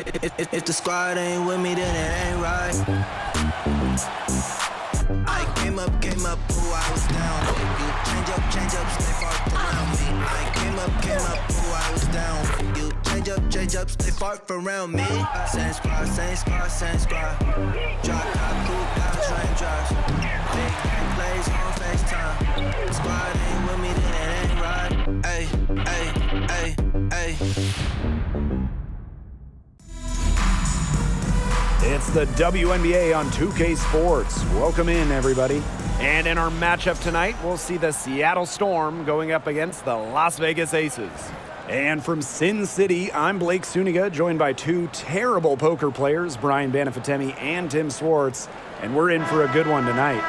If the squad ain't with me, then it ain't right. I came up, ooh, I was down. You change up, stay far around me. I came up, ooh, I was down. You change up, stay far around me. Same squad. Drop top, cool down, train drops. Big game plays on FaceTime. Squad ain't with me, then it ain't right. Ay. It's the WNBA on 2K Sports. Welcome in, everybody. And in our matchup tonight, we'll see the Seattle Storm going up against the Las Vegas Aces. And from Sin City, I'm Blake Suniga, joined by two terrible poker players, Brian Banafitemi and Tim Swartz. And we're in for a good one tonight.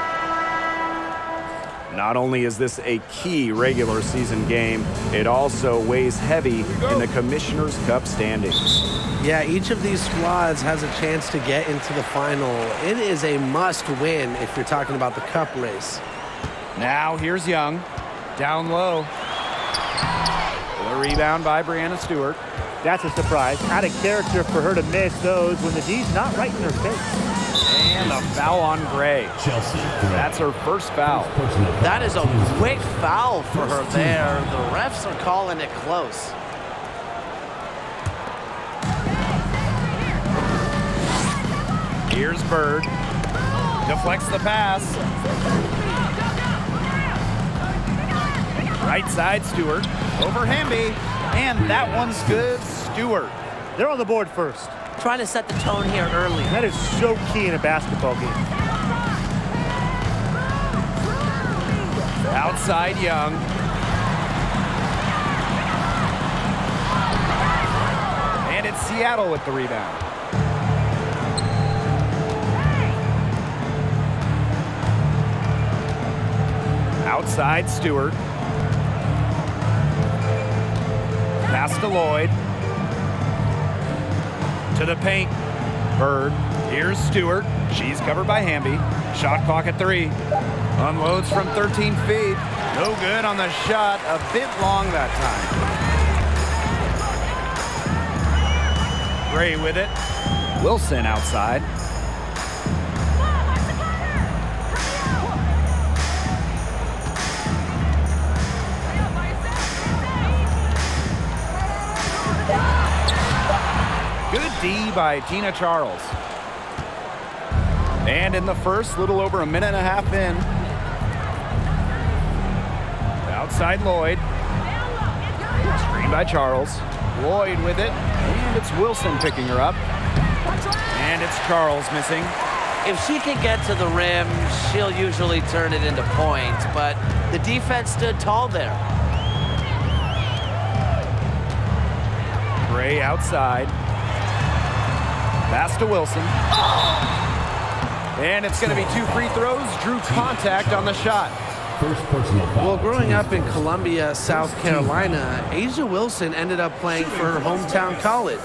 Not only is this a key regular season game, it also weighs heavy in the Commissioner's Cup standings. Yeah, each of these squads has a chance to get into the final. It is a must-win if you're talking about the cup race. Now here's Young, down low. The rebound by Brianna Stewart. That's a surprise. Out of character for her to miss those when the D's not right in her face. And a foul on Gray. That's her first foul. That is a quick foul for her there. The refs are calling it close. Here's Bird. Deflects the pass. Right side, Stewart. Over Hamby. And that one's good. Stewart. They're on the board first. Trying to set the tone here early. That is so key in a basketball game. Outside Young. And it's Seattle with the rebound. Outside Stewart. Pass to Lloyd. To the paint. Bird. Here's Stewart. She's covered by Hamby. Shot clock at 3. Unloads from 13 feet. No good on the shot. A bit long that time. Gray with it. Wilson outside. Good D by Tina Charles. And in the first, little over a minute and a half in. Outside Lloyd. Screen by Charles. Lloyd with it. And it's Wilson picking her up. And it's Charles missing. If she can get to the rim, she'll usually turn it into points, but the defense stood tall there. Gray outside. Pass to Wilson. And it's going to be 2 free throws. Drew contact on the shot. Well, growing up in Columbia, South Carolina, A'ja Wilson ended up playing for her hometown college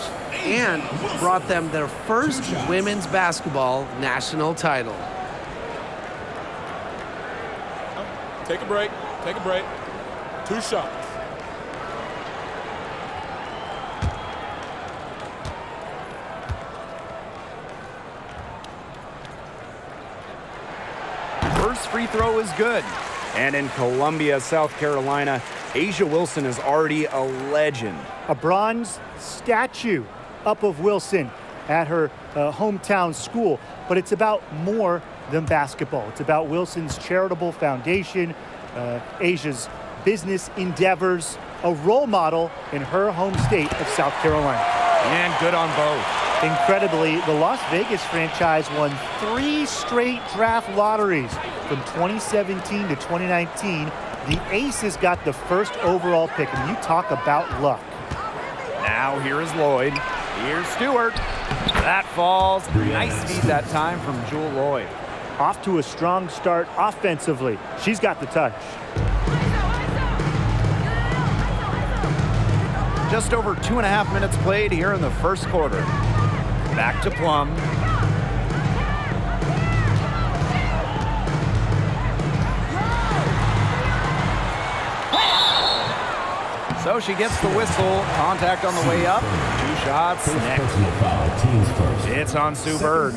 and brought them their first women's basketball national title. Take a break. 2 shots. First free throw is good. And in Columbia, South Carolina, A'ja Wilson is already a legend. A bronze statue up of Wilson at her hometown school. But it's about more than basketball. It's about Wilson's charitable foundation, A'ja's business endeavors, a role model in her home state of South Carolina. And good on both. Incredibly, the Las Vegas franchise won 3 straight draft lotteries from 2017 to 2019. The Aces got the first overall pick, and you talk about luck. Now here is Lloyd. Here's Stewart. That falls. Nice feed that time from Jewel Lloyd. Off to a strong start offensively. She's got the touch. Just over 2.5 minutes played here in the first quarter. Back to Plum. So So she gets the whistle. Contact on the way up. 2 shots next. It's on Sue Bird.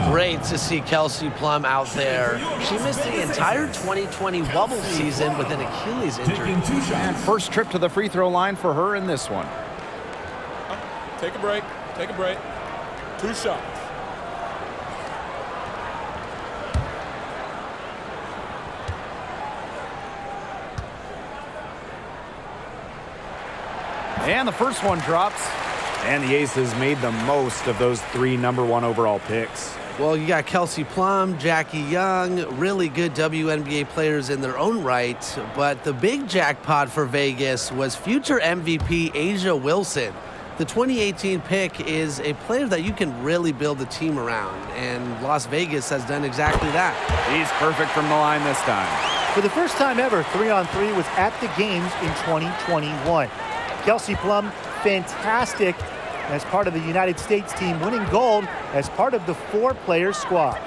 Great to see Kelsey Plum out there. She missed the entire 2020 bubble season with an Achilles injury. And first trip to the free throw line for her in this one. Take a break. Take a break. 2 shots. And the first one drops. And the Aces made the most of those 3 #1 overall picks. Well, you got Kelsey Plum, Jackie Young, really good WNBA players in their own right. But the big jackpot for Vegas was future MVP Asia Wilson. The 2018 pick is a player that you can really build a team around. And Las Vegas has done exactly that. He's perfect from the line this time. For the first time ever, 3-on-3 was at the games in 2021. Kelsey Plum, fantastic as part of the United States team, winning gold as part of the 4-player squad.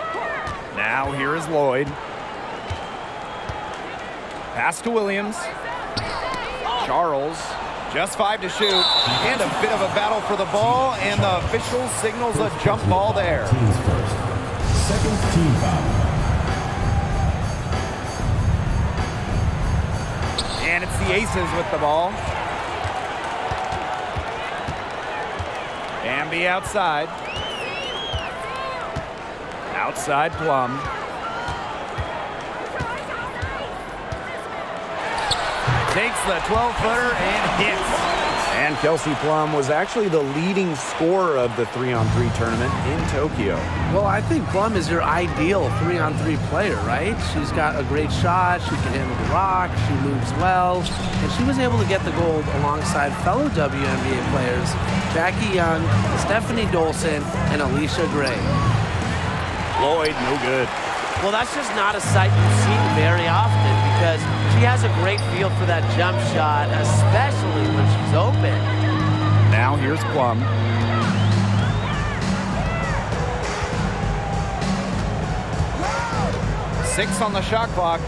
Now here is Lloyd. Pass to Williams. Charles, just 5 to shoot. And a bit of a battle for the ball, and the official signals a jump ball there. Second team foul. And it's the Aces with the ball. Bambi outside. Outside Plum. Takes the 12-footer and hits. And Kelsey Plum was actually the leading scorer of the 3-on-3 tournament in Tokyo. Well, I think Plum is your ideal 3-on-3 player, right? She's got a great shot, she can handle the rock, she moves well, and she was able to get the gold alongside fellow WNBA players Jackie Young, Stephanie Dolson, and Alicia Gray. Lloyd, no good. Well, that's just not a sight you see very often because she has a great feel for that jump shot, especially when she's open. Now here's Plum. Six on the shot clock.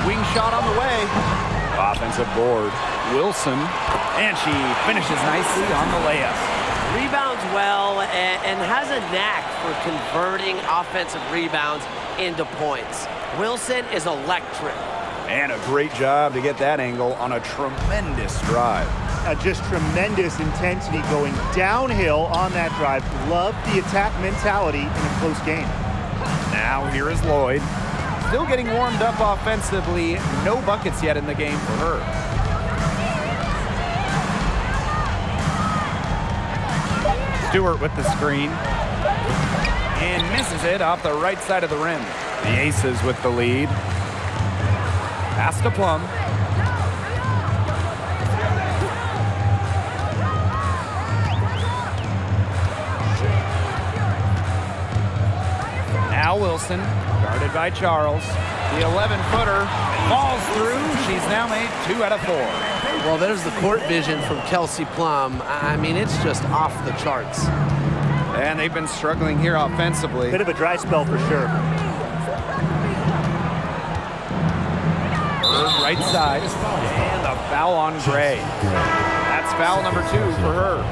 Wing shot on the way. Offensive board. Wilson. And she finishes nicely on the layup. Rebounds well and has a knack for converting offensive rebounds into points. Wilson is electric. And a great job to get that angle on a tremendous drive. Just tremendous intensity going downhill on that drive. Love the attack mentality in a close game. Now here is Lloyd. Still getting warmed up offensively. No buckets yet in the game for her. Stewart with the screen. And misses it off the right side of the rim. The Aces with the lead. Pass to Plum. Now Wilson, guarded by Charles. The 11-footer falls through. She's now made 2 out of 4. Well, there's the court vision from Kelsey Plum. I mean, it's just off the charts. And they've been struggling here offensively. Bit of a dry spell for sure. Bird right side. And a foul on Gray. That's foul number 2 for her.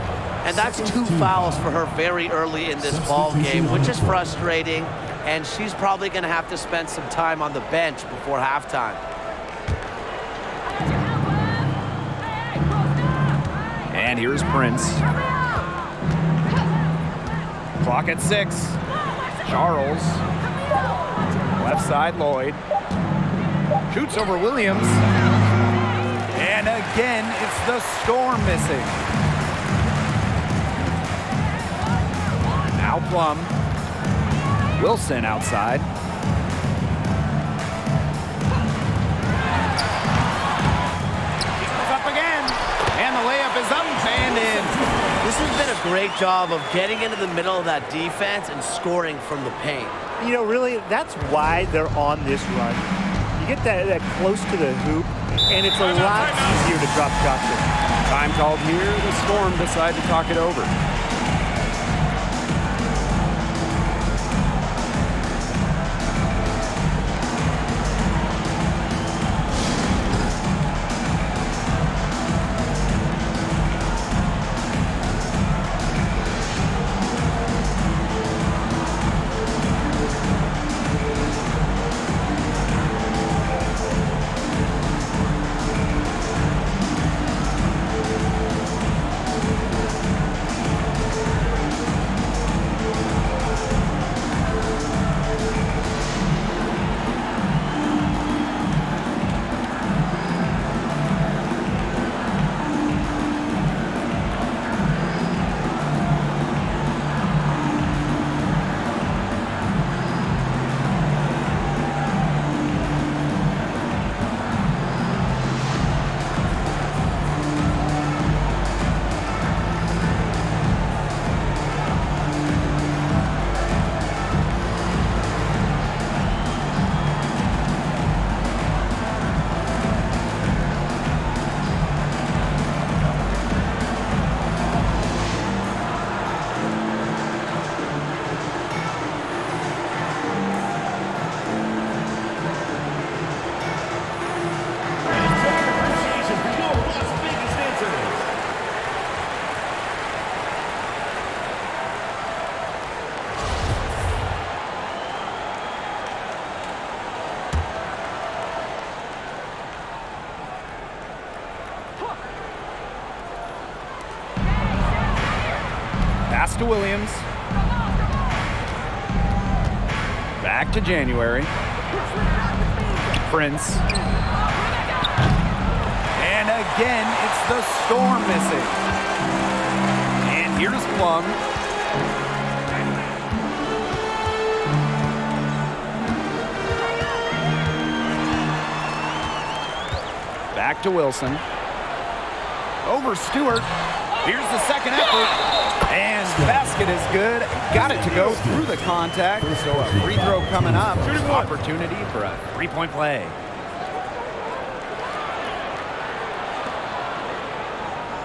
And that's 2 fouls for her very early in this ball game, which is frustrating. And she's probably going to have to spend some time on the bench before halftime. And here's Prince. Clock at 6. Charles. Left side, Lloyd. Shoots over Williams. And again, it's the Storm missing. Now Plum. Wilson outside. It's up again. And the layup is up and in. This has been a great job of getting into the middle of that defense and scoring from the paint. You know, really, that's why they're on this run. You get that close to the hoop, and it's a lot easier to drop shots in. Time called here. The Storm decide to talk it over. Pass to Williams. Back to January. Prince. And again, it's the Storm missing. And here's Plum. Back to Wilson. Over Stewart. Here's the second effort. And basket is good. Got it to go through the contact. So a free throw coming up. Opportunity for a three-point play.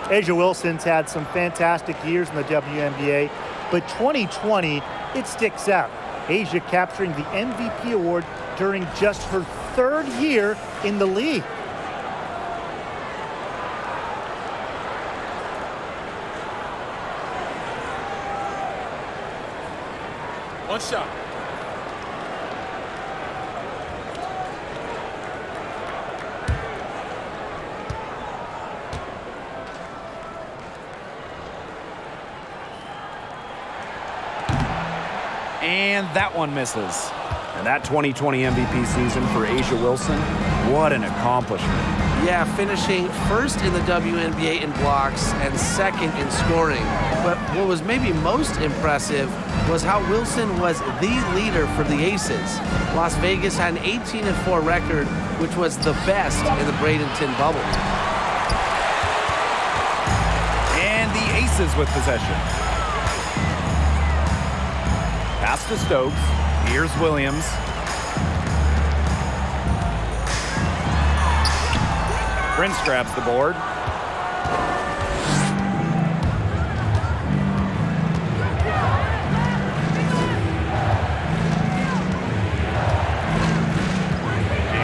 Asia Wilson's had some fantastic years in the WNBA, but 2020, it sticks out. Asia capturing the MVP award during just her third year in the league. One shot. And that one misses. And that 2020 MVP season for Asia Wilson, what an accomplishment. Yeah, finishing first in the WNBA in blocks and second in scoring. But what was maybe most impressive was how Wilson was the leader for the Aces. Las Vegas had an 18-4 record, which was the best in the Bradenton bubble. And the Aces with possession. Pass to Stokes. Here's Williams. Prince grabs the board.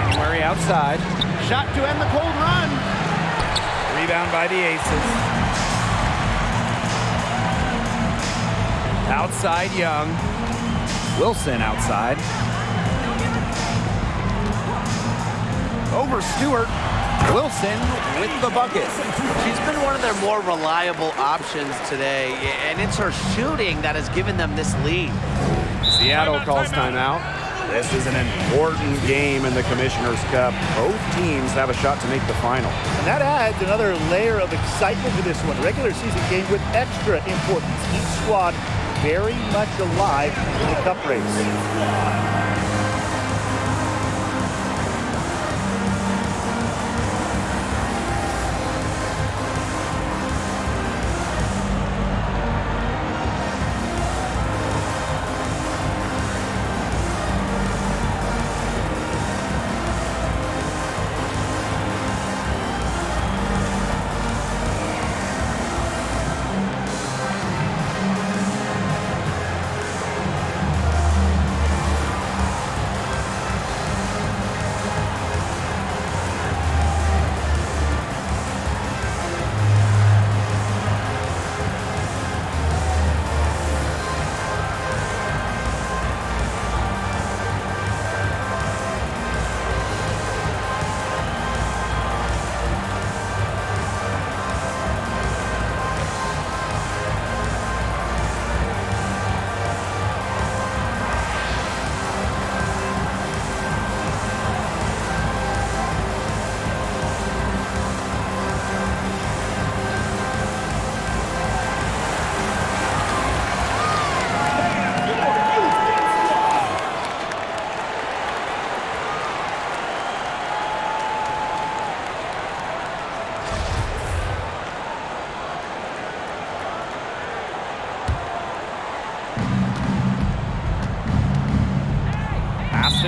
January outside. Shot to end the cold run. Rebound by the Aces. Outside Young. Wilson outside. Over Stewart. Wilson with the bucket. She's been one of their more reliable options today, and it's her shooting that has given them this lead. Seattle calls timeout. This is an important game in the Commissioner's Cup. Both teams have a shot to make the final. And that adds another layer of excitement to this one. Regular season game with extra importance. Each squad very much alive in the cup race.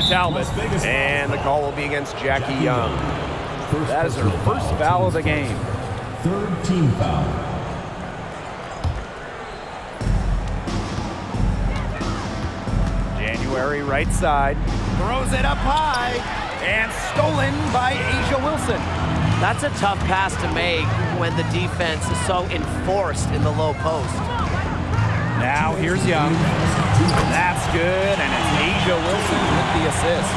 Talbot, and the call will be against Jackie Young. That is her first foul of the game. Third team foul. January right side, throws it up high, and stolen by Asia Wilson. That's a tough pass to make when the defense is so enforced in the low post. Now here's Young. That's good, and it's Asia Wilson with the assist.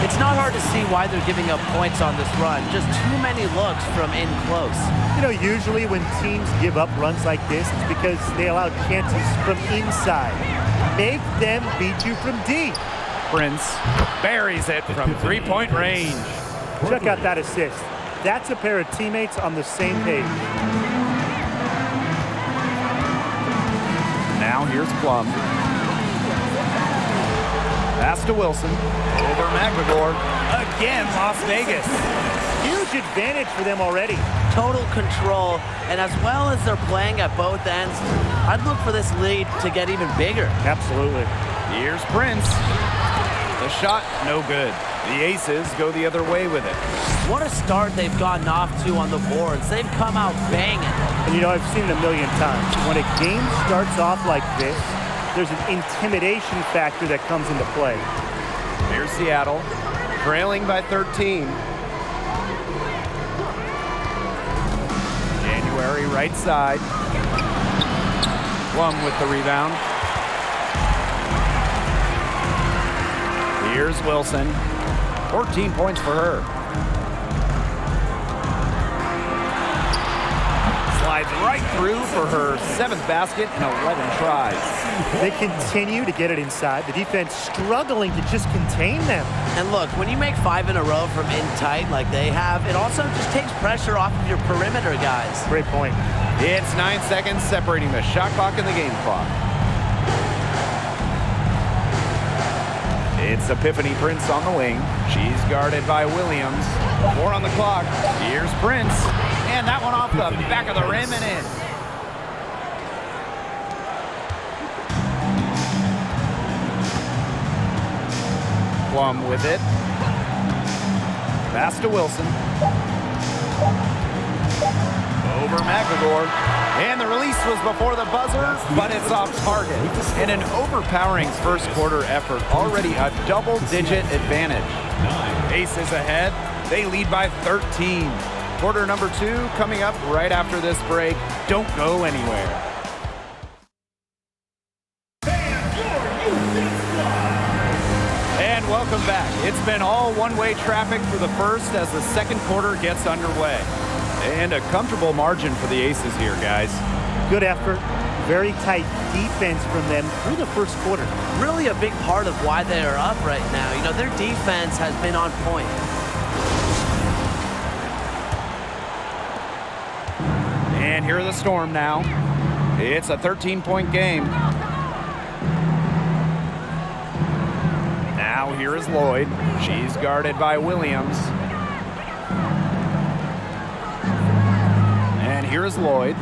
It's not hard to see why they're giving up points on this run. Just too many looks from in close. You know, usually when teams give up runs like this, it's because they allow chances from inside. Make them beat you from deep. Prince buries it from three-point range. Check out that assist. That's a pair of teammates on the same page. Now here's Plum. Pass to Wilson. Over McGregor. Again, Las Vegas. Huge advantage for them already. Total control, and as well as they're playing at both ends, I'd look for this lead to get even bigger. Absolutely. Here's Prince. The shot, no good. The Aces go the other way with it. What a start they've gotten off to on the boards. They've come out banging. And you know, I've seen it a million times. When a game starts off like this, there's an intimidation factor that comes into play. Here's Seattle, trailing by 13. January, right side. Plum with the rebound. Here's Wilson. 14 points for her. Slides right through for her 7th basket in 11 tries. They continue to get it inside. The defense struggling to just contain them. And look, when you make 5 in a row from in tight like they have, it also just takes pressure off of your perimeter guys. Great point. It's 9 seconds separating the shot clock and the game clock. It's Epiphany Prince on the wing. She's guarded by Williams. 4 on the clock. Here's Prince. And that one off the back of the rim and in. Plum with it. Pass to Wilson. Over McGregor. And the release was before the buzzer, but it's off target. And an overpowering first quarter effort. Already a double-digit advantage. Aces ahead. They lead by 13. Quarter number 2 coming up right after this break. Don't go anywhere. And welcome back. It's been all one-way traffic for the first as the second quarter gets underway. And a comfortable margin for the Aces here, guys. Good effort. Very tight defense from them through the first quarter. Really a big part of why they are up right now. You know, their defense has been on point. And here are the Storm now. It's a 13-point game. Now here is Lloyd. She's guarded by Williams. And here is Lloyd.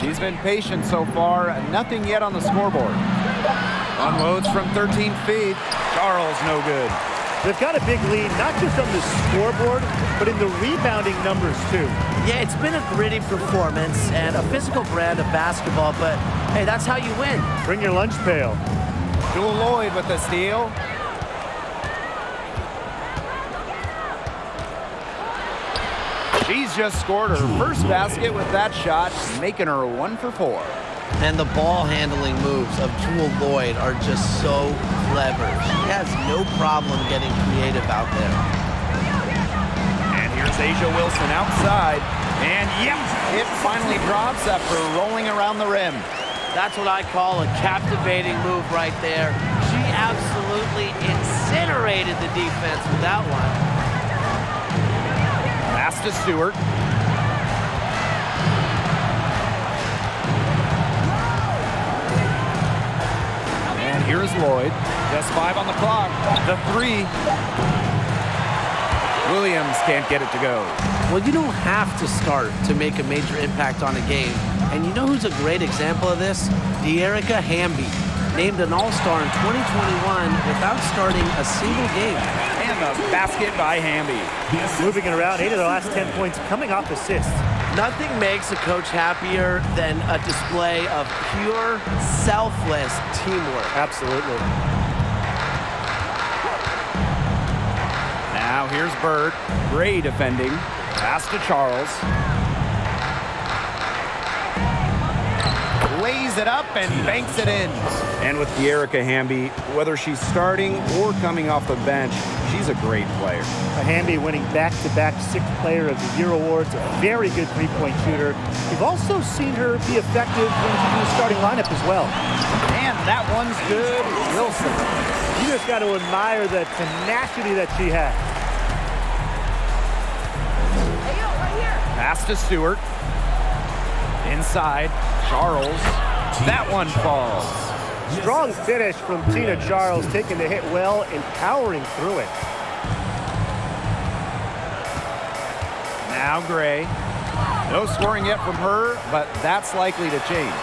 She's been patient so far. Nothing yet on the scoreboard. Unloads from 13 feet. Charles, no good. They've got a big lead, not just on the scoreboard, but in the rebounding numbers, too. Yeah, it's been a gritty performance and a physical brand of basketball, but hey, that's how you win. Bring your lunch pail. Jewel Lloyd with the steal. She's just scored her first basket with that shot, making her 1 for 4. And the ball handling moves of Jewel Lloyd are just so clever. She has no problem getting creative out there. And here's Asia Wilson outside. And yep, it finally drops after rolling around the rim. That's what I call a captivating move right there. She absolutely incinerated the defense with that one. Pass to Stewart. And here's Lloyd. Just 5 on the clock. The 3. Williams can't get it to go. Well, you don't have to start to make a major impact on a game. And you know who's a great example of this? De'Erica Hamby, named an All-Star in 2021 without starting a single game. And the basket by Hamby. Moving it around, 8 of the last 10 points coming off assists. Nothing makes a coach happier than a display of pure, selfless teamwork. Absolutely. Now here's Bird. Gray defending. Pass to Charles. Lays it up and banks it in. And with De'Erica Hamby, whether she's starting or coming off the bench, She's a great player. Hamby winning back-to-back 6th Player of the Year awards, a very good three-point shooter. We've also seen her be effective when she's in the starting lineup as well. And that one's good. Wilson. You just got to admire the tenacity that she has. Pass to Stewart. Inside, Charles. That one falls. Strong finish from Tina Charles, taking the hit well and powering through it. Now Gray. No scoring yet from her, but that's likely to change.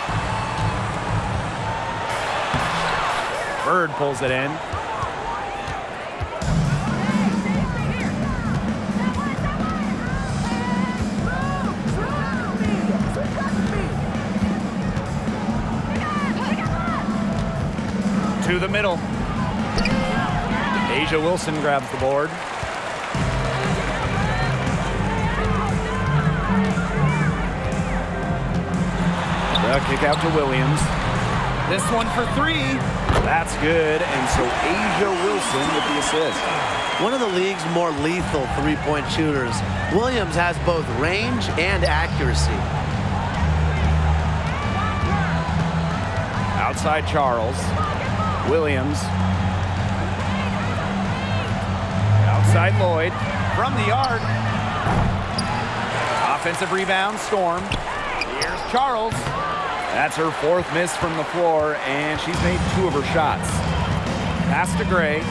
Bird pulls it in. To the middle. Asia Wilson grabs the board. The kick out to Williams. This one for 3. That's good, and so Asia Wilson with the assist. One of the league's more lethal three-point shooters. Williams has both range and accuracy. Outside Charles. Williams. Outside Lloyd. From the arc. Offensive rebound, Storm. Here's Charles. That's her 4th miss from the floor, and she's made 2 of her shots. Pass to Gray.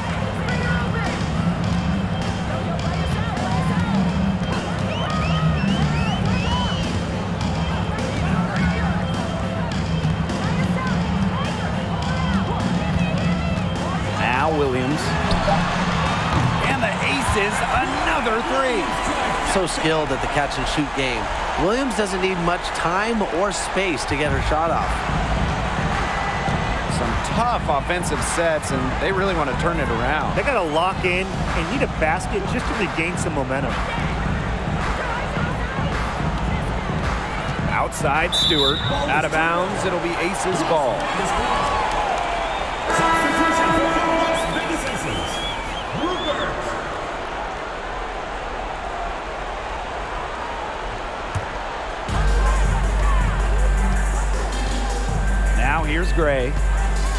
Now Williams. And the aces, another 3. So skilled at the catch-and-shoot game. Williams doesn't need much time or space to get her shot off. Some tough offensive sets, and they really want to turn it around. They got to lock in and need a basket just to regain some momentum. Outside Stewart. Out of bounds. It'll be Aces ball. Now here's Gray.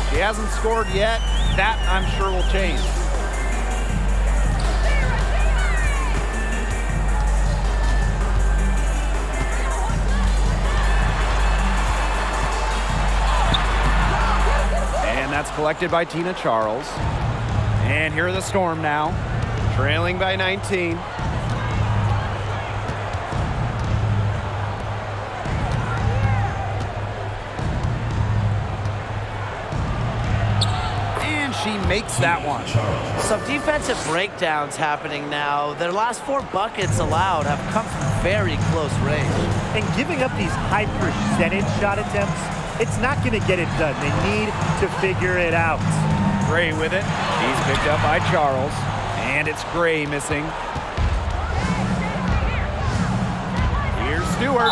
She hasn't scored yet. That, I'm sure, will change. And that's collected by Tina Charles. And here are the Storm now, trailing by 19. She makes that one. Some defensive breakdowns happening now. Their last 4 buckets allowed have come from very close range. And giving up these high percentage shot attempts, it's not going to get it done. They need to figure it out. Gray with it. He's picked up by Charles. And it's Gray missing. Here's Stewart.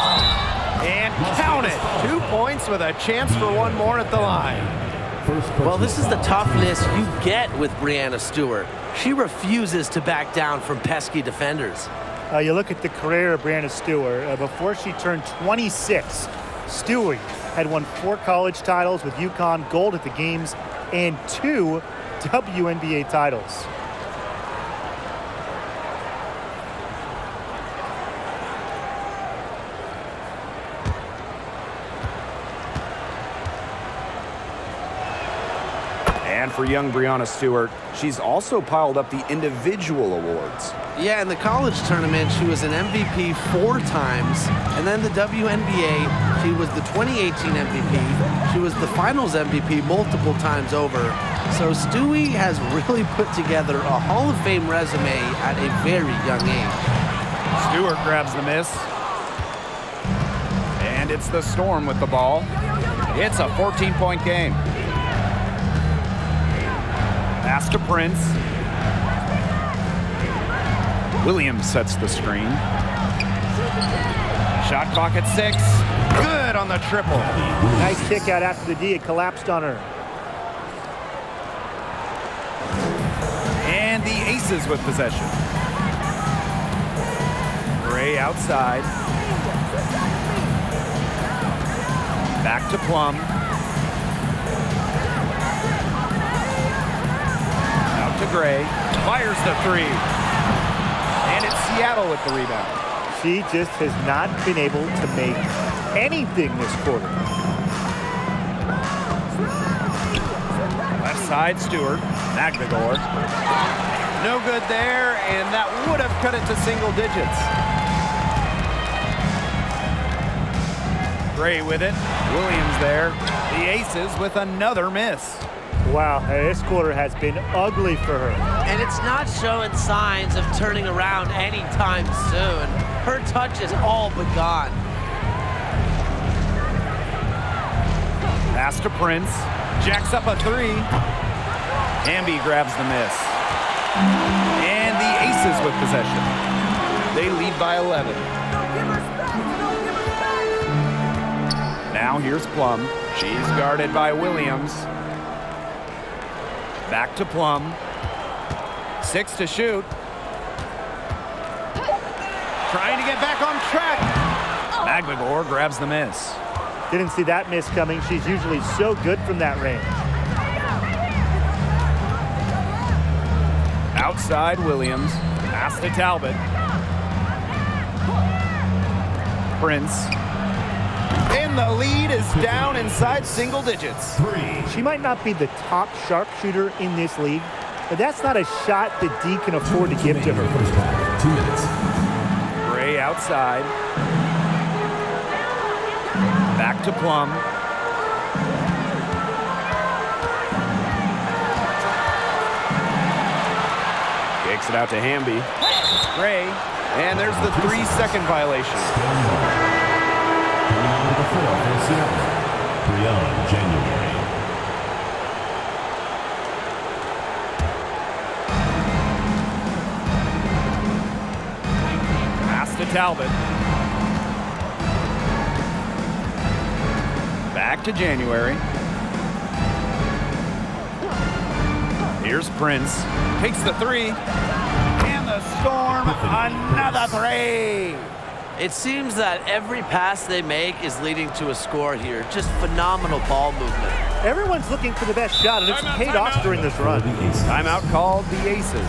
And count it. 2 points with a chance for one more at the line. Well, this is the toughness you get with Breanna Stewart. She refuses to back down from pesky defenders. You look at the career of Breanna Stewart. Before she turned 26, Stewart had won 4 college titles with UConn, gold at the games, and 2 WNBA titles. And for young Breanna Stewart, she's also piled up the individual awards. Yeah, in the college tournament, she was an MVP 4 times. And then the WNBA, she was the 2018 MVP. She was the finals MVP multiple times over. So Stewie has really put together a Hall of Fame resume at a very young age. Stewart grabs the miss. And it's the Storm with the ball. It's a 14-point game. Pass to Prince. Williams sets the screen. Shot clock at 6. Good on the triple. Nice kick out after the D. It collapsed on her. And the Aces with possession. Gray outside. Back to Plum. Out to Gray. Fires the three. And it's Seattle with the rebound. She just has not been able to make anything this quarter. Left side, Stewart. Magdagor. No good there, and that would have cut it to single digits. Gray with it. Williams there. The Aces with another miss. Wow, this quarter has been ugly for her. And it's not showing signs of turning around anytime soon. Her touch is all but gone. Pass to Prince. Jacks up a three. Hamby grabs the miss. And the Aces with possession. They lead by 11. Now here's Plum. She's guarded by Williams. Back to Plum. 6 to shoot. Trying to get back on track. Magdagor grabs the miss. Didn't see that miss coming. She's usually so good from that range. Outside Williams. Pass to Talbot. Prince. And the lead is down inside single digits. She might not be the top sharpshooter in this league, but that's not a shot that D can afford to give to her. First half, 2 minutes. Gray outside. Back to Plum. Kicks it out to Hamby. Gray. And there's the 3-second violation. Coming on to the floor for Seattle, Brianna January. Pass to Talbot. Back to January. Here's Prince. Takes the three. And the Storm, another three. It seems that every pass they make is leading to a score here. Just phenomenal ball movement. Everyone's looking for the best shot, and it's paid off during this run. Timeout called the Aces.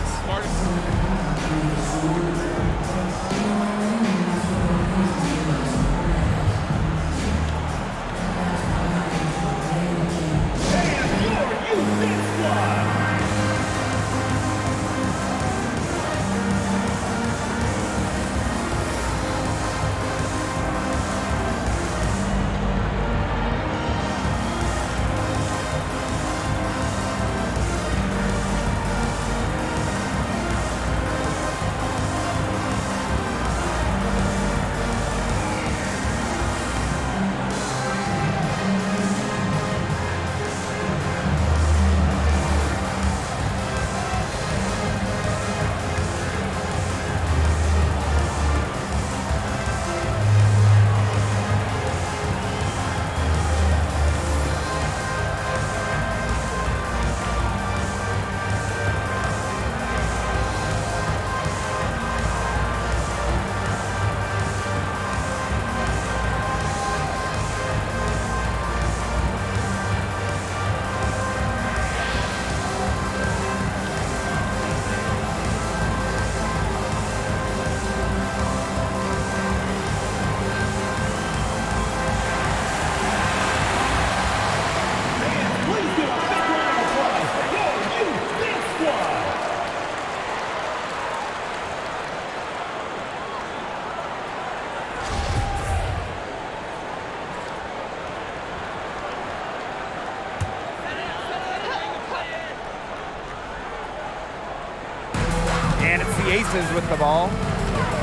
And it's the Aces with the ball.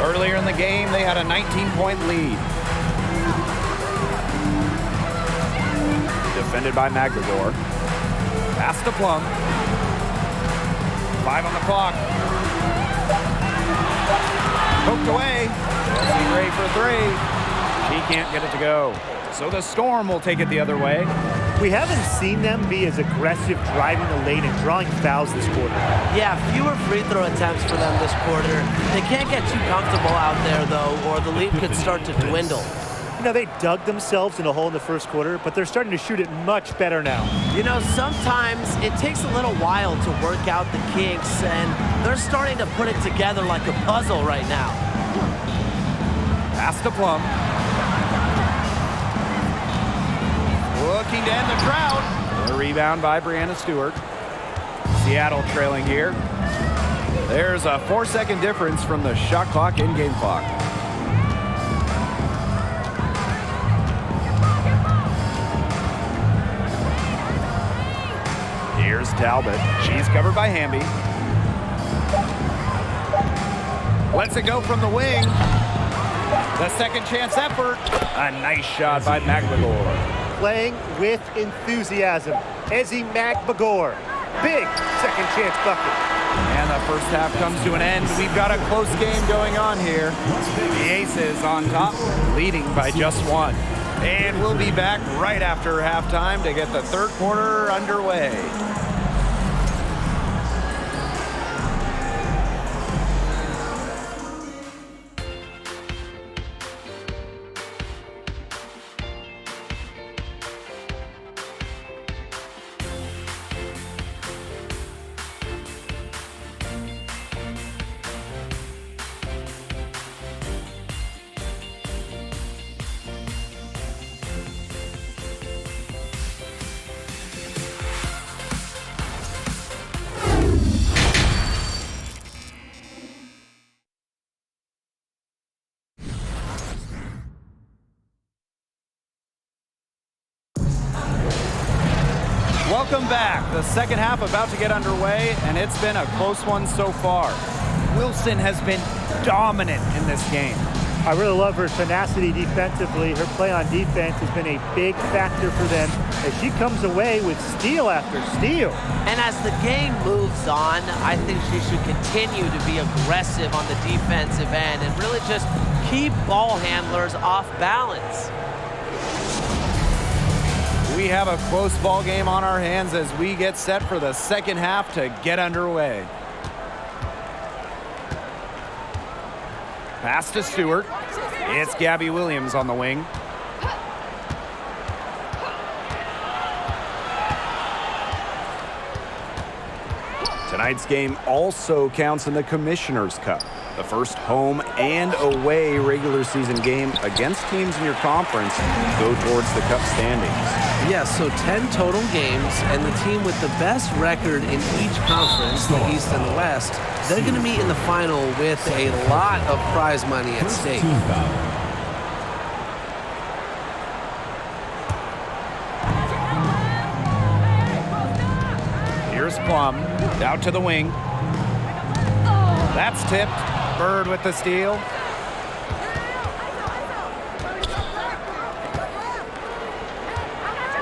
Earlier in the game, they had a 19-point lead. Defended by Magdagor. Pass to Plum. 5 on the clock. Poked away. Chelsea Gray for 3. She can't get it to go. So the Storm will take it the other way. We haven't seen them be as aggressive driving the lane and drawing fouls this quarter. Yeah, fewer free throw attempts for them this quarter. They can't get too comfortable out there, though, or the lead could start to dwindle. You know, they dug themselves in a hole in the first quarter, but they're starting to shoot it much better now. You know, sometimes it takes a little while to work out the kinks, and they're starting to put it together like a puzzle right now. Pass to Plum. Looking to end the drought. The rebound by Brianna Stewart. Seattle trailing here. There's a 4-second difference from the shot clock and game clock. Here's Talbot. She's covered by Hamby. Lets it go from the wing. The second chance effort. A nice shot by McBagor. Playing with enthusiasm. Ezzy McBagor. Big second chance bucket. And the first half comes to an end. We've got a close game going on here. The Aces on top, leading by just one. And we'll be back right after halftime to get the third quarter underway. Welcome back. The second half about to get underway, and it's been a close one so far. Wilson has been dominant in this game. I really love her tenacity defensively. Her play on defense has been a big factor for them as she comes away with steal after steal. And as the game moves on, I think she should continue to be aggressive on the defensive end and really just keep ball handlers off balance. We have a close ball game on our hands as we get set for the second half to get underway. Pass to Stewart. It's Gabby Williams on the wing. Tonight's game also counts in the Commissioner's Cup, the first home and away regular season game against teams in your conference go towards the Cup standings. Yes, so 10 total games, and the team with the best record in each conference, the East and the West, they're going to meet in the final with a lot of prize money at stake. Here's Plum, out to the wing. That's tipped. Bird with the steal.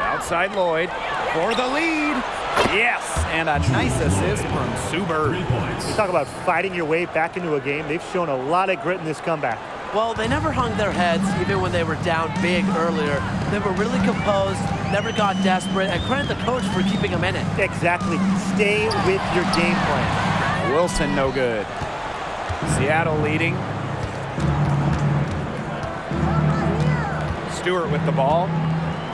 Outside Lloyd for the lead. Yes, and a nice assist from Sue Bird. You talk about fighting your way back into a game. They've shown a lot of grit in this comeback. Well, they never hung their heads, even when they were down big earlier. They were really composed, never got desperate, and credit the coach for keeping them in it. Exactly. Stay with your game plan. Wilson no good. Seattle leading. Stewart with the ball.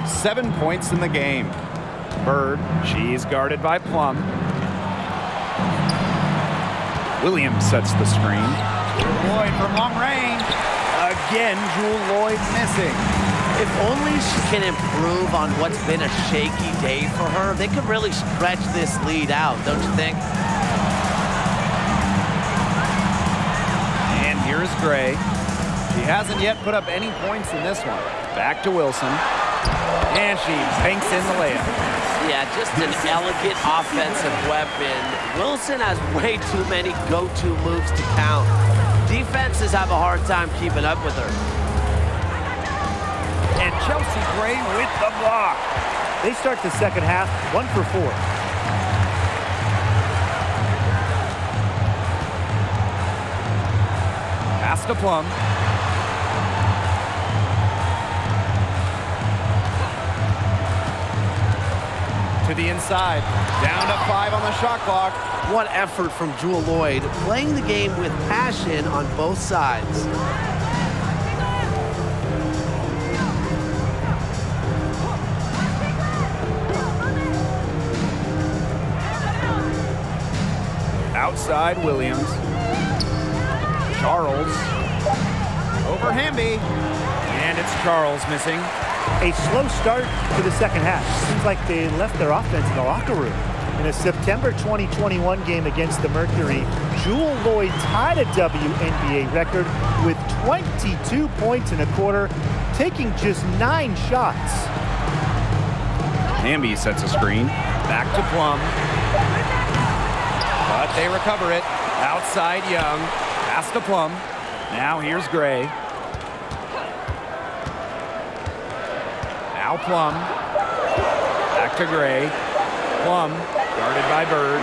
7 points in the game. Bird, she's guarded by Plum. Williams sets the screen. Lloyd from long range. Again, Jewel Lloyd missing. If only she can improve on what's been a shaky day for her, they could really stretch this lead out, don't you think? And here's Gray. She hasn't yet put up any points in this one. Back to Wilson. And she banks in the layup. Yeah, just an elegant offensive weapon. Wilson has way too many go-to moves to count. Defenses have a hard time keeping up with her. And Chelsea Gray with the block. They start the second half 1 for 4. Pass to Plum. To the inside. Down to 5 on the shot clock. What effort from Jewel Lloyd, playing the game with passion on both sides. Outside Williams. Charles. Over Hamby. And it's Charles missing. A slow start to the second half. Seems like they left their offense in the locker room. In a September 2021 game against the Mercury, Jewel Lloyd tied a WNBA record with 22 points in a quarter, taking just 9 shots. Hamby sets a screen. Back to Plum. But they recover it. Outside Young. Pass to Plum. Now here's Gray. Now Plum. Back to Gray. Plum guarded by Bird.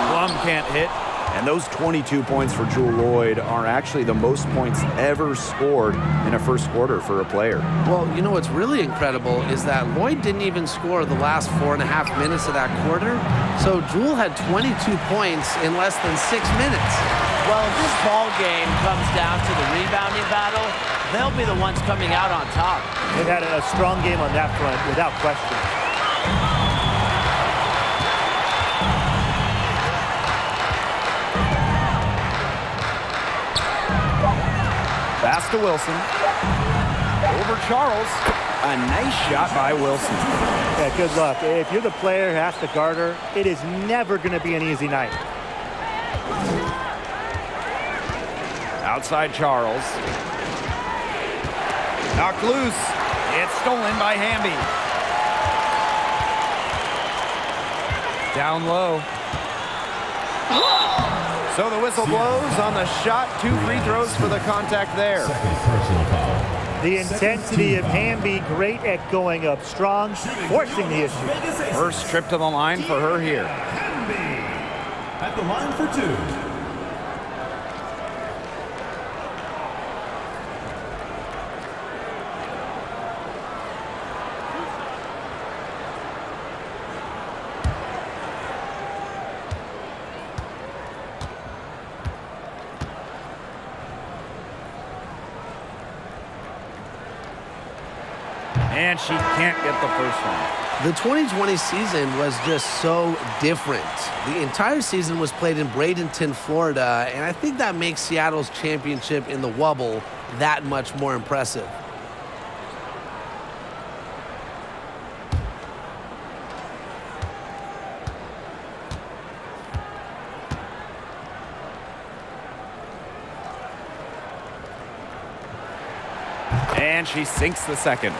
Plum can't hit. And those 22 points for Jewel Lloyd are actually the most points ever scored in a first quarter for a player. Well, you know what's really incredible is that Lloyd didn't even score the last 4.5 minutes of that quarter. So Jewel had 22 points in less than 6 minutes. Well, if this ball game comes down to the rebounding battle, they'll be the ones coming out on top. They've had a strong game on that front, without question. Pass to Wilson. Over Charles. A nice shot by Wilson. Yeah, good luck. If you're the player who has to guard her, it is never going to be an easy night. Outside Charles. Knocked loose. It's stolen by Hamby. Down low. So the whistle blows on the shot. 2 free throws for the contact there. Second personal foul. The intensity of Hamby, great at going up strong, forcing the issue. First trip to the line for her here. At the line for 2. And she can't get the first one. The 2020 season was just so different. The entire season was played in Bradenton, Florida, and I think that makes Seattle's championship in the Wubble that much more impressive. And she sinks the second.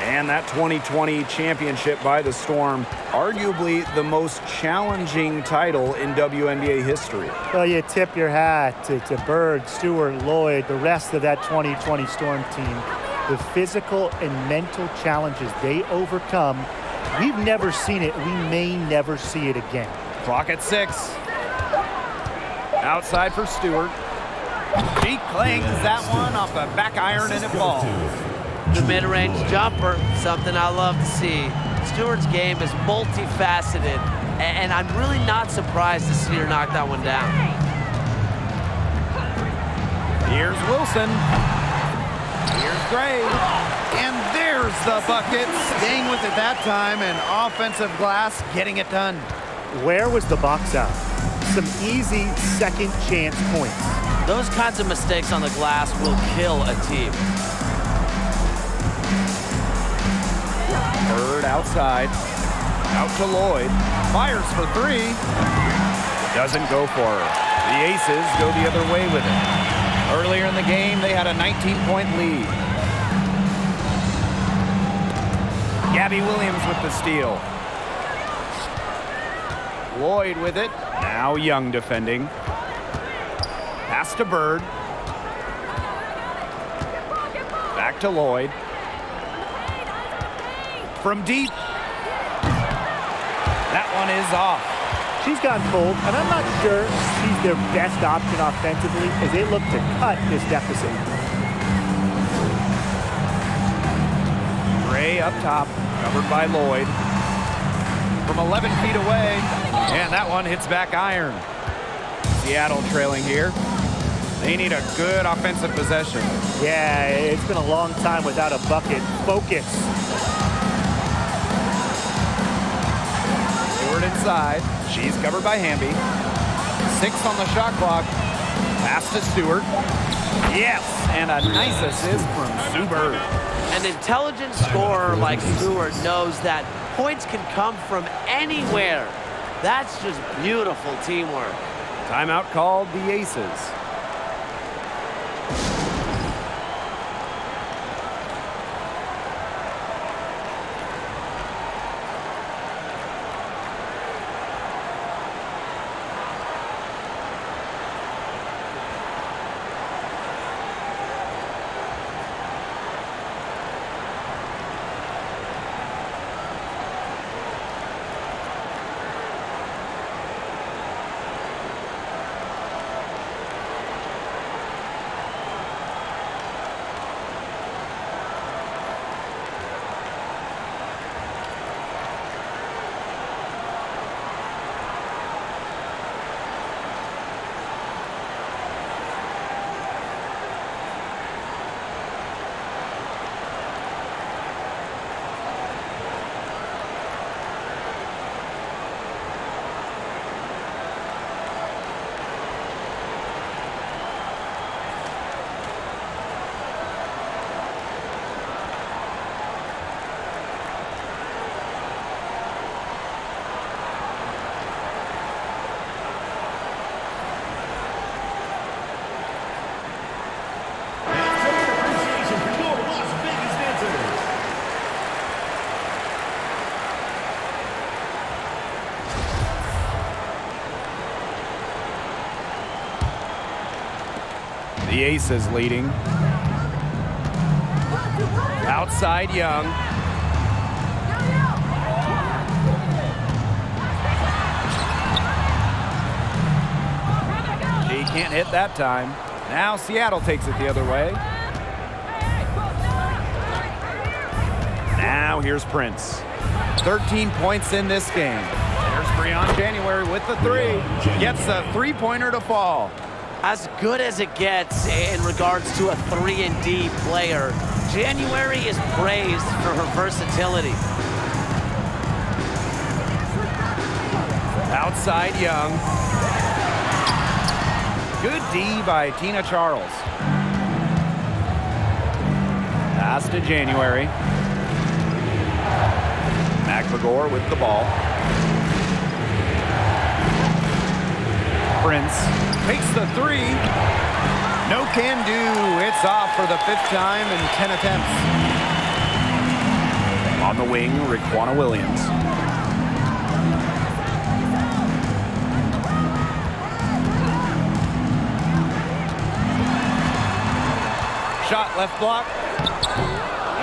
And that 2020 championship by the Storm, arguably the most challenging title in WNBA history. Well, you tip your hat to Bird, Stewart, Lloyd, the rest of that 2020 Storm team. The physical and mental challenges they overcome, we've never seen it. We may never see it again. Clock at 6. Outside for Stewart. She clings that one off the back iron and it falls. The mid-range jumper, something I love to see. Stewart's game is multifaceted, and I'm really not surprised to see her knock that one down. Here's Wilson. Here's Gray. And there's the bucket. Staying with it that time, and offensive glass getting it done. Where was the box out? Some easy second chance points. Those kinds of mistakes on the glass will kill a team. Bird outside. Out to Lloyd. Fires for 3. Doesn't go for her. The Aces go the other way with it. Earlier in the game, they had a 19-point lead. Gabby Williams with the steal. Lloyd with it. Now Young defending. Pass to Bird. Back to Lloyd. From deep. That one is off. She's gotten cold, and I'm not sure she's their best option offensively as they look to cut this deficit. Gray up top, covered by Lloyd. from 11 feet away. And that one hits back iron. Seattle trailing here. They need a good offensive possession. Yeah, it's been a long time without a bucket. Focus. Stewart inside. She's covered by Hamby. 6 on the shot clock. Pass to Stewart. Yes, and a nice assist from Sue Bird. An intelligent scorer like Stewart knows that points can come from anywhere. That's just beautiful teamwork. Timeout called the Aces. The Aces leading. Outside Young. She can't hit that time. Now Seattle takes it the other way. Now here's Prince. 13 points in this game. There's Breon January with the 3. Gets a three-pointer to fall. As good as it gets in regards to a 3-and-D player, January is praised for her versatility. Outside Young. Good D by Tina Charles. Pass to January. McMagor with the ball. Prince takes the 3. No can do. It's off for the 5th time in 10 attempts. On the wing, Raquana Williams. Shot left block.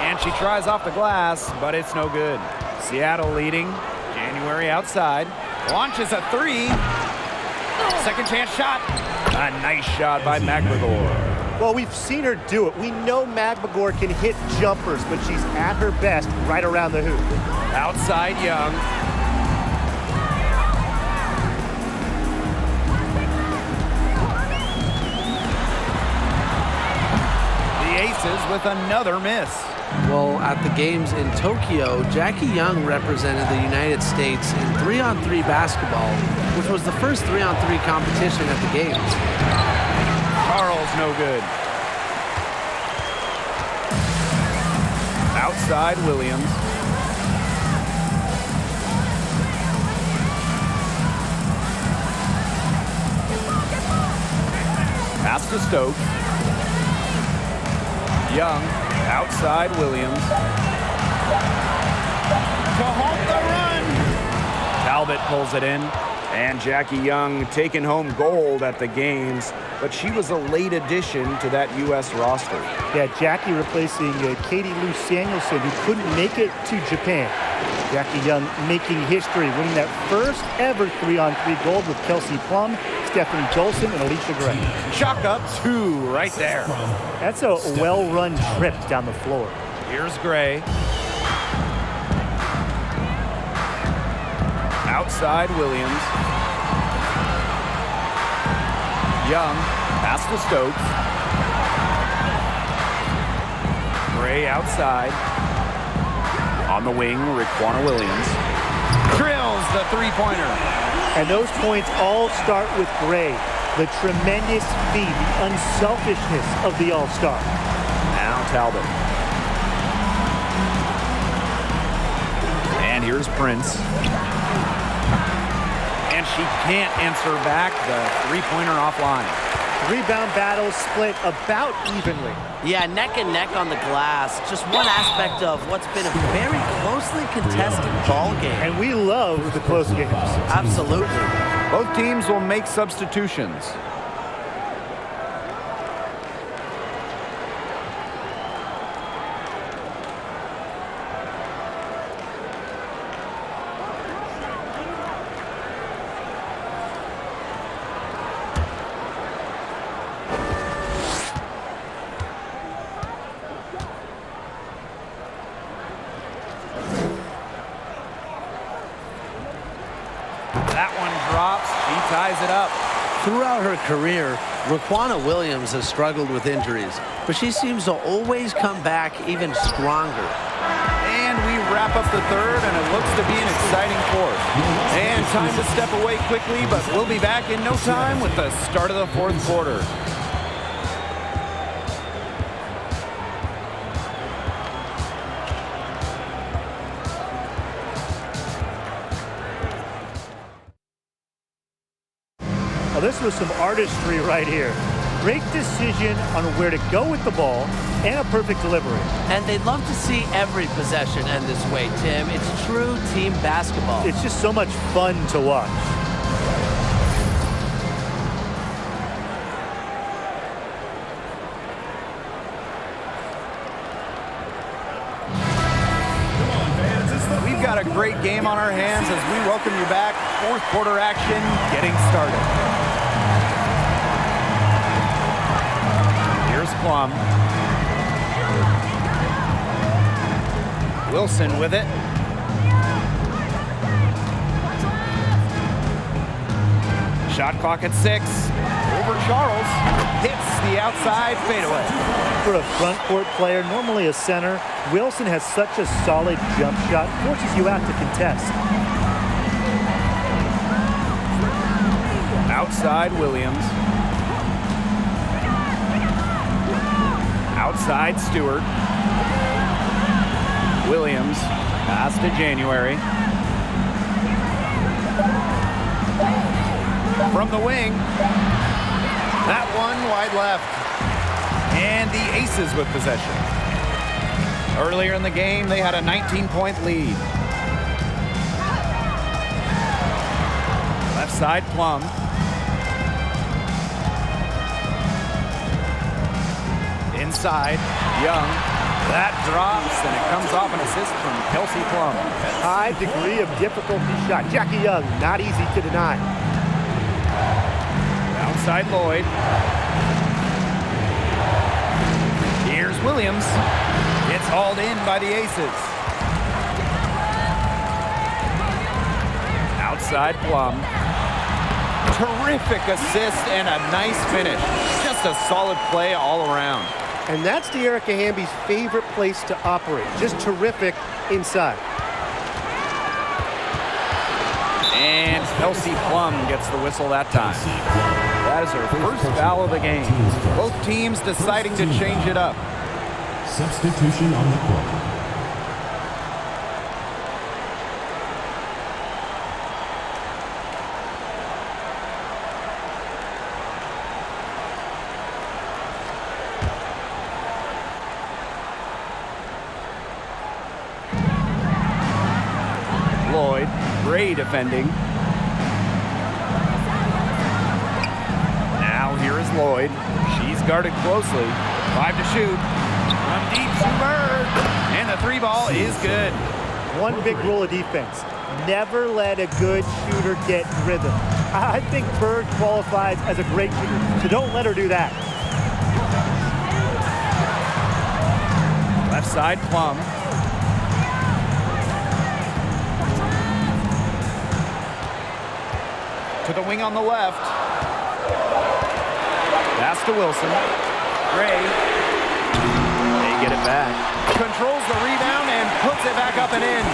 And she tries off the glass, but it's no good. Seattle leading. January outside. Launches a 3. Second chance shot. A nice shot by McMagor. Well, we've seen her do it. We know McMagor can hit jumpers, but she's at her best right around the hoop. Outside Young. The Aces with another miss. Well, at the games in Tokyo, Jackie Young represented the United States in 3-on-3 basketball, which was the first 3-on-3 competition at the games. Charles no good. Outside Williams. Pass to Stokes. Young. Outside Williams. To halt the run. Talbot pulls it in. And Jackie Young taking home gold at the games, but she was a late addition to that U.S. roster. Yeah, Jackie replacing Katie Lou Samuelson, who couldn't make it to Japan. Jackie Young making history, winning that first ever 3-on-3 gold with Kelsey Plum, Stephanie Jolson, and Alicia Gray. Chalk up 2 right there. That's a well-run trip down the floor. Here's Gray. Outside Williams. Young, pass to Stokes. Gray outside. On the wing, Raquana Williams. Drills the three-pointer. And those points all start with Gray. The tremendous speed, the unselfishness of the All-Star. Now Talbot. And here's Prince. And she can't answer back the three-pointer offline. Rebound battle split about evenly. Yeah, neck and neck on the glass. Just one aspect of what's been a very closely contested ball game. And we love the close games. Absolutely. Both teams will make substitutions. That one drops. She ties it up. Throughout her career, Raquana Williams has struggled with injuries, but she seems to always come back even stronger. And we wrap up the third, and it looks to be an exciting fourth. And time to step away quickly, but we'll be back in no time with the start of the fourth quarter. Now, this was some artistry right here. Great decision on where to go with the ball and a perfect delivery. And they'd love to see every possession end this way, Tim. It's true team basketball. It's just so much fun to watch. We've got a great game on our hands as we welcome you back. Fourth quarter action getting started. Here's Plum. Wilson with it. Shot clock at 6. Over Charles. Hits the outside fadeaway. For a front court player, normally a center, Wilson has such a solid jump shot, forces you out to contest. Outside Williams. Outside Stewart. Williams. Pass to January. From the wing. That one wide left. And the Aces with possession. Earlier in the game, they had a 19-point lead. Left side, Plum. Inside, Young. That drops, and it comes off an assist from Kelsey Plum. High degree of difficulty shot. Jackie Young, not easy to deny. Outside Lloyd. Here's Williams. It's hauled in by the Aces. Outside Plum. Terrific assist and a nice finish. Just a solid play all around. And that's De'Erica Hamby's favorite place to operate. Just terrific inside. And Kelsey Plum gets the whistle that time. That is her first foul of the game. Both teams deciding to change it up. Substitution on the court. Lloyd, Gray defending. Now here is Lloyd. She's guarded closely. 5 to shoot. From deep to Bird. And the three ball is good. One big rule of defense. Never let a good shooter get rhythm. I think Bird qualifies as a great shooter, so don't let her do that. Left side, Plum. To the wing on the left. Pass to Wilson. Gray. They get it back. Controls the rebound and puts it back up and in.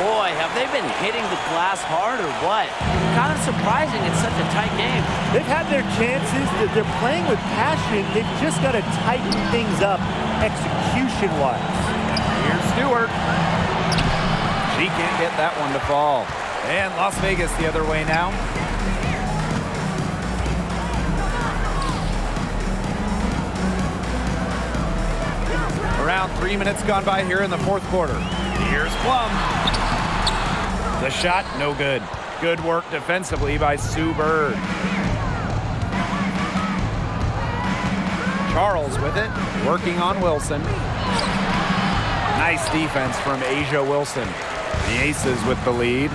Boy, have they been hitting the glass hard or what? Kind of surprising it's such a tight game. They've had their chances. They're playing with passion. They've just got to tighten things up execution-wise. Here's Stewart. She can't get that one to fall. And Las Vegas the other way now. Around 3 minutes gone by here in the fourth quarter. Here's Plum. The shot, no good. Good work defensively by Sue Bird. Charles with it, working on Wilson. Nice defense from Asia Wilson. The Aces with the lead.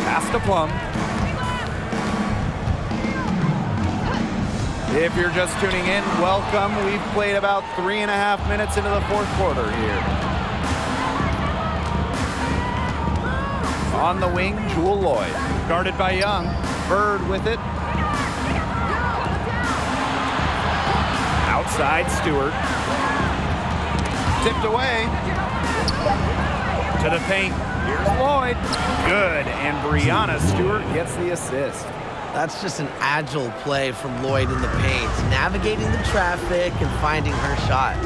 Pass to Plum. If you're just tuning in, welcome. We've played about 3.5 minutes into the fourth quarter here. On the wing, Jewel Lloyd. Guarded by Young. Bird with it. Outside, Stewart. Tipped away. To the paint. Here's Lloyd. Good. And Brianna Stewart gets the assist. That's just an agile play from Lloyd in the paint, navigating the traffic and finding her shot.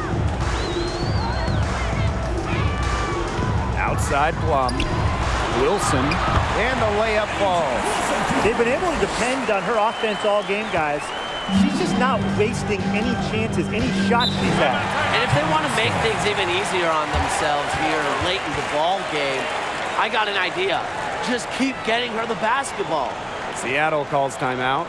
Outside Plum. Wilson. And the layup falls. They've been able to depend on her offense all game, guys. She's just not wasting any chances, any shots she's had. And if they want to make things even easier on themselves here late in the ball game, I got an idea. Just keep getting her the basketball. Seattle calls timeout.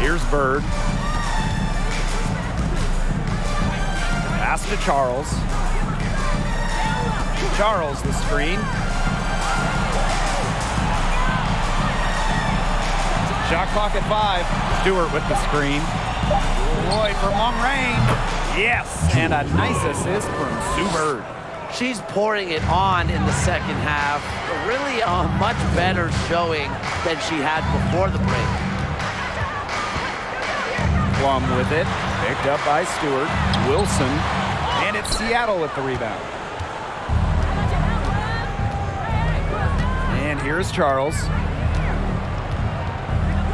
Here's Bird. Pass to Charles. Charles the screen. Shot clock at 5. Stewart with the screen. Lloyd from long range. Yes, and a nice assist from Sue Bird. She's pouring it on in the second half. Really a much better showing than she had before the break. Plum with it. Picked up by Stewart. Wilson. And it's Seattle with the rebound. And here's Charles.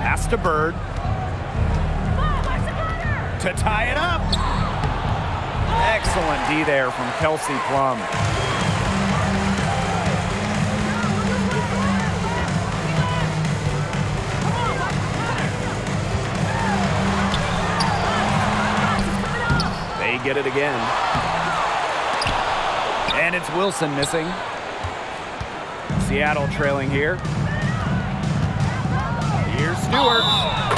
Pass to Bird. To tie it up. Excellent D there from Kelsey Plum. They get it again. And it's Wilson missing. Seattle trailing here. Here's Stewart.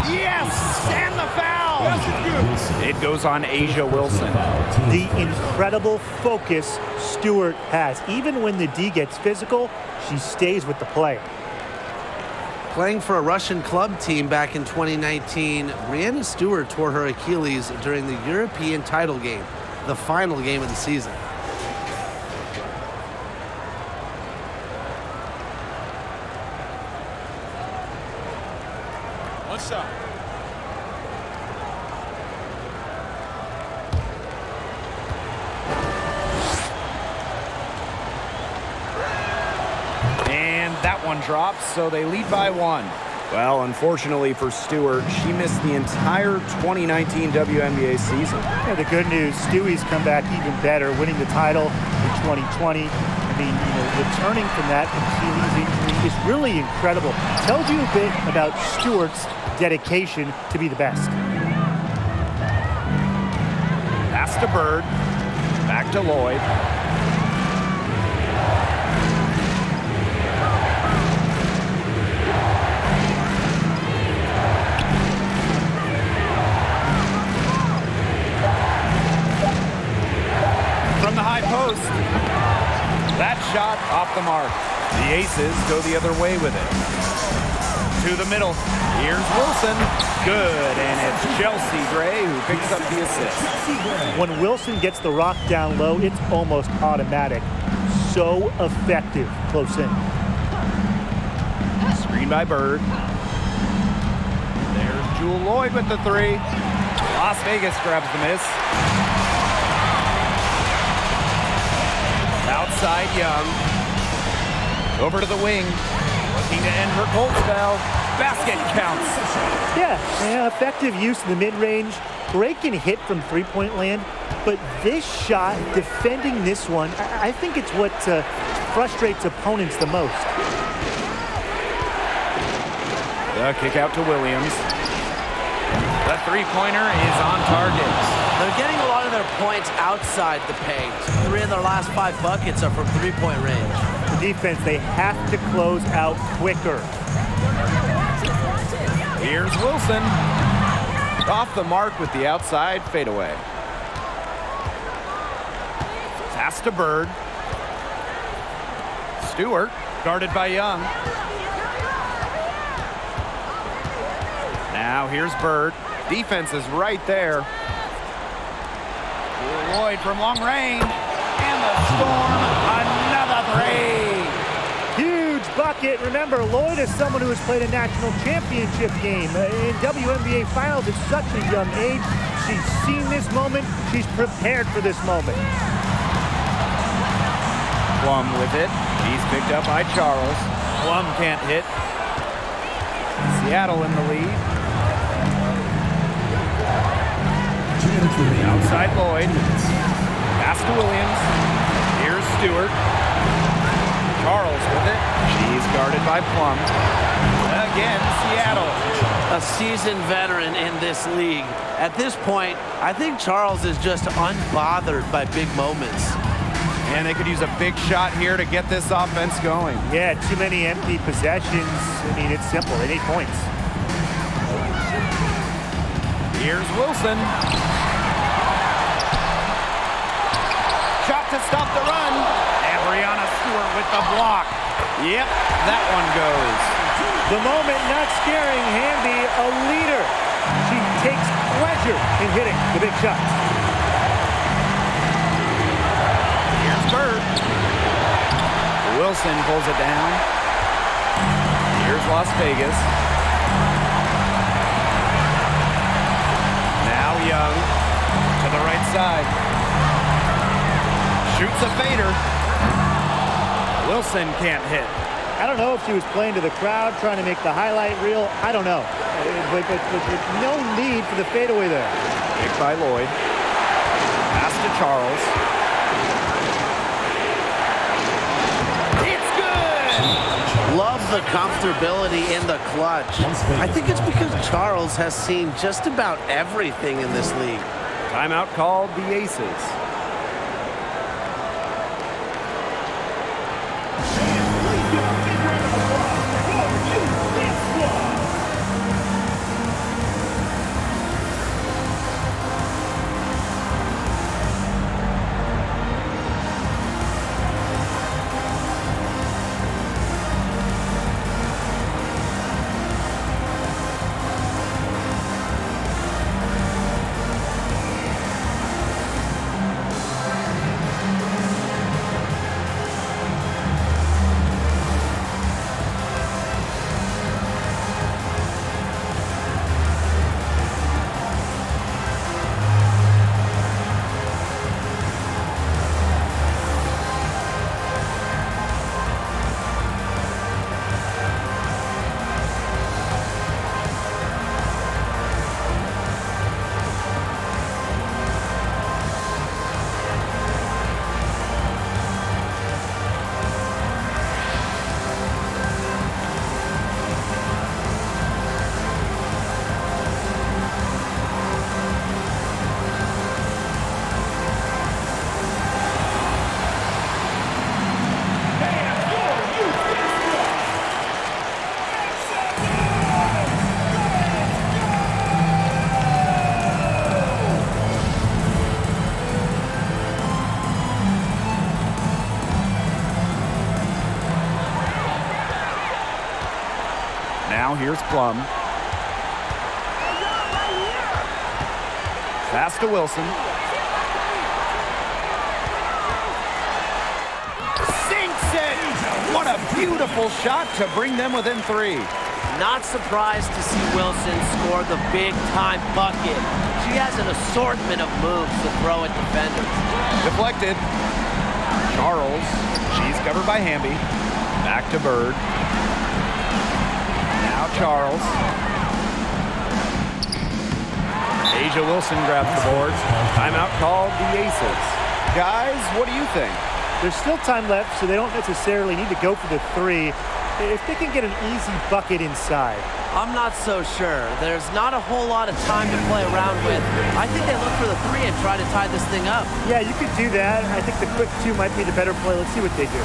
Yes! And the foul! It goes on Asia Wilson. The incredible focus Stewart has. Even when the D gets physical, she stays with the play. Playing for a Russian club team back in 2019, Breanna Stewart tore her Achilles during the European title game, the final game of the season. One shot. And that one drops, so they lead by 1. Well, unfortunately for Stewart, she missed the entire 2019 WNBA season. Yeah, the good news, Stewie's come back even better, winning the title in 2020. I mean, returning from that Achilles injury is really incredible. Tells you a bit about Stewart's dedication to be the best. Pass to Bird. Back to Lloyd. From the high post. That shot off the mark. The Aces go the other way with it. To the middle. Here's Wilson. Good, and it's Chelsea Gray who picks up the assist. When Wilson gets the rock down low, it's almost automatic. So effective close in. Screen by Bird. There's Jewel Lloyd with the 3. Las Vegas grabs the miss. Outside Young. Over to the wing. Looking to end her cold spell. Basket counts. Yeah, effective use in the mid-range. Gray can hit from three-point land, but this shot, defending this one, I think it's what frustrates opponents the most. The kick out to Williams. The three-pointer is on target. They're getting a lot of their points outside the paint. 3 of their last 5 buckets are from three-point range. The defense, they have to close out quicker. Here's Wilson. Off the mark with the outside fadeaway. Pass to Bird. Stewart, guarded by Young. Now here's Bird. Defense is right there. Lloyd from long range. And the Storm, another 3. Huge bucket. Remember, Lloyd is someone who has played a national championship game in WNBA finals at such a young age. She's seen this moment. She's prepared for this moment. Plum with it. He's picked up by Charles. Plum can't hit. Seattle in the lead. Outside Lloyd. Pass to Williams. Here's Stewart. Charles with it. She's guarded by Plum. Again, Seattle. A seasoned veteran in this league. At this point, I think Charles is just unbothered by big moments. And they could use a big shot here to get this offense going. Yeah, too many empty possessions. I mean, it's simple. They need points. Here's Wilson. Shot to stop the run. And Breanna Stewart with the block. Yep, that one goes. The moment not scaring Hamby, a leader. She takes pleasure in hitting the big shots. Here's Bird. Wilson pulls it down. Here's Las Vegas. Now Young to the right side. Shoots a fader. Wilson can't hit. I don't know if she was playing to the crowd, trying to make the highlight reel. I don't know. But no need for the fadeaway there. Picked by Lloyd. Pass to Charles. It's good! Love the comfortability in the clutch. I think it's because Charles has seen just about everything in this league. Timeout called the Aces. Now here's Plum. Pass to Wilson. Sinks it! What a beautiful shot to bring them within 3. Not surprised to see Wilson score the big-time bucket. She has an assortment of moves to throw at defenders. Deflected. Charles. She's covered by Hamby. Back to Bird. Now Charles. Asia Wilson grabs the boards. Timeout called the Aces. Guys, what do you think? There's still time left, so they don't necessarily need to go for the 3 if they can get an easy bucket inside. I'm not so sure. There's not a whole lot of time to play around with. I think they look for the 3 and try to tie this thing up. Yeah, you could do that. I think the quick 2 might be the better play. Let's see what they do.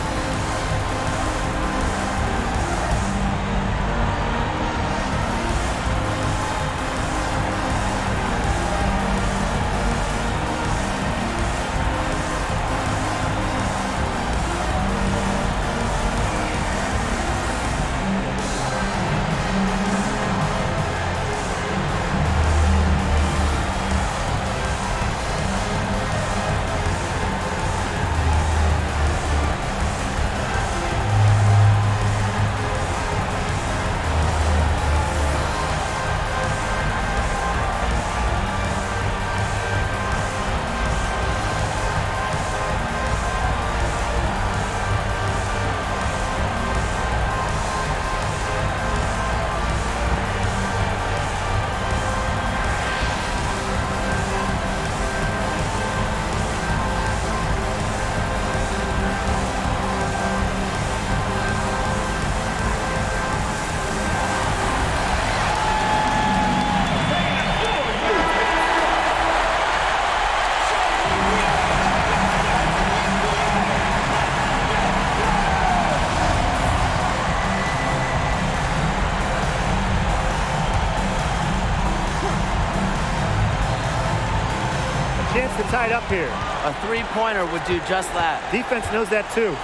Chance to tie it up here. A 3-pointer would do just that. Defense knows that too.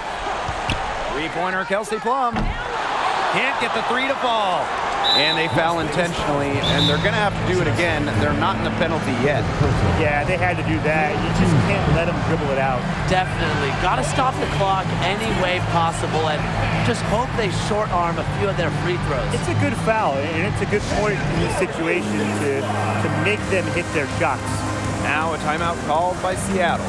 3-pointer, Kelsey Plum. Can't get the 3 to fall. And they foul intentionally, and they're going to have to do it again. They're not in the penalty yet. Yeah, they had to do that. You just can't let them dribble it out. Definitely. Got to stop the clock any way possible and just hope they short arm a few of their free throws. It's a good foul, and it's a good point in this situation to make them hit their shots. Now a timeout called by Seattle.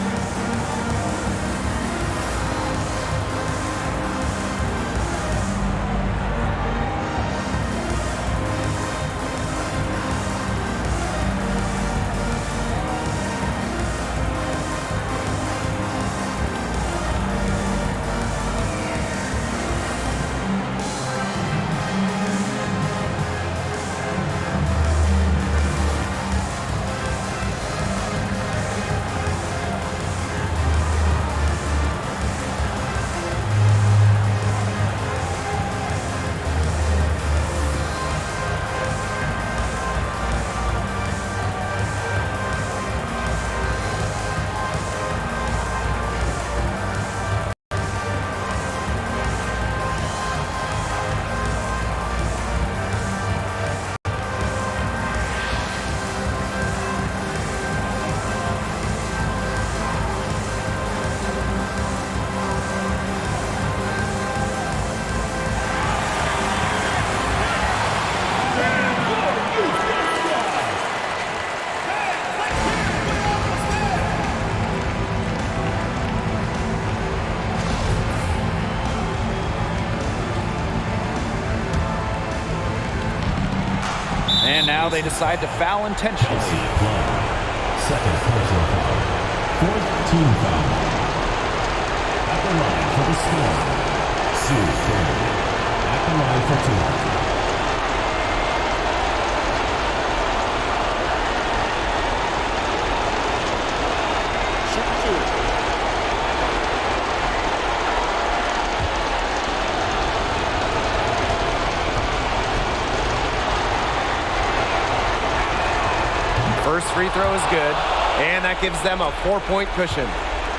And now they decide to foul intentionally. Second personal foul. Fourth team foul. At the line for the Storm, Sue Frazier. At the line for 2. First free throw is good, and that gives them a 4-point cushion.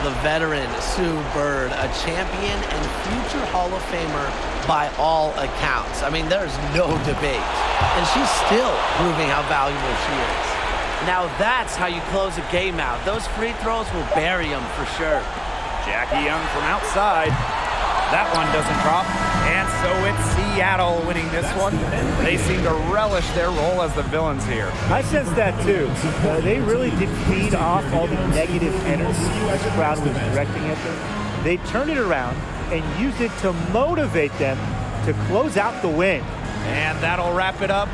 the veteran Sue Bird, a champion and future Hall of Famer by all accounts. I mean, there's no debate. And she's still proving how valuable she is. Now that's how you close a game out. Those free throws will bury them for sure. Jackie Young from outside. That one doesn't drop. And so it's Seattle winning this one. They seem to relish their role as the villains here. I sense that too. They really did feed off all the negative energy the crowd was directing at them. They turned it around and used it to motivate them to close out the win. And that'll wrap it up.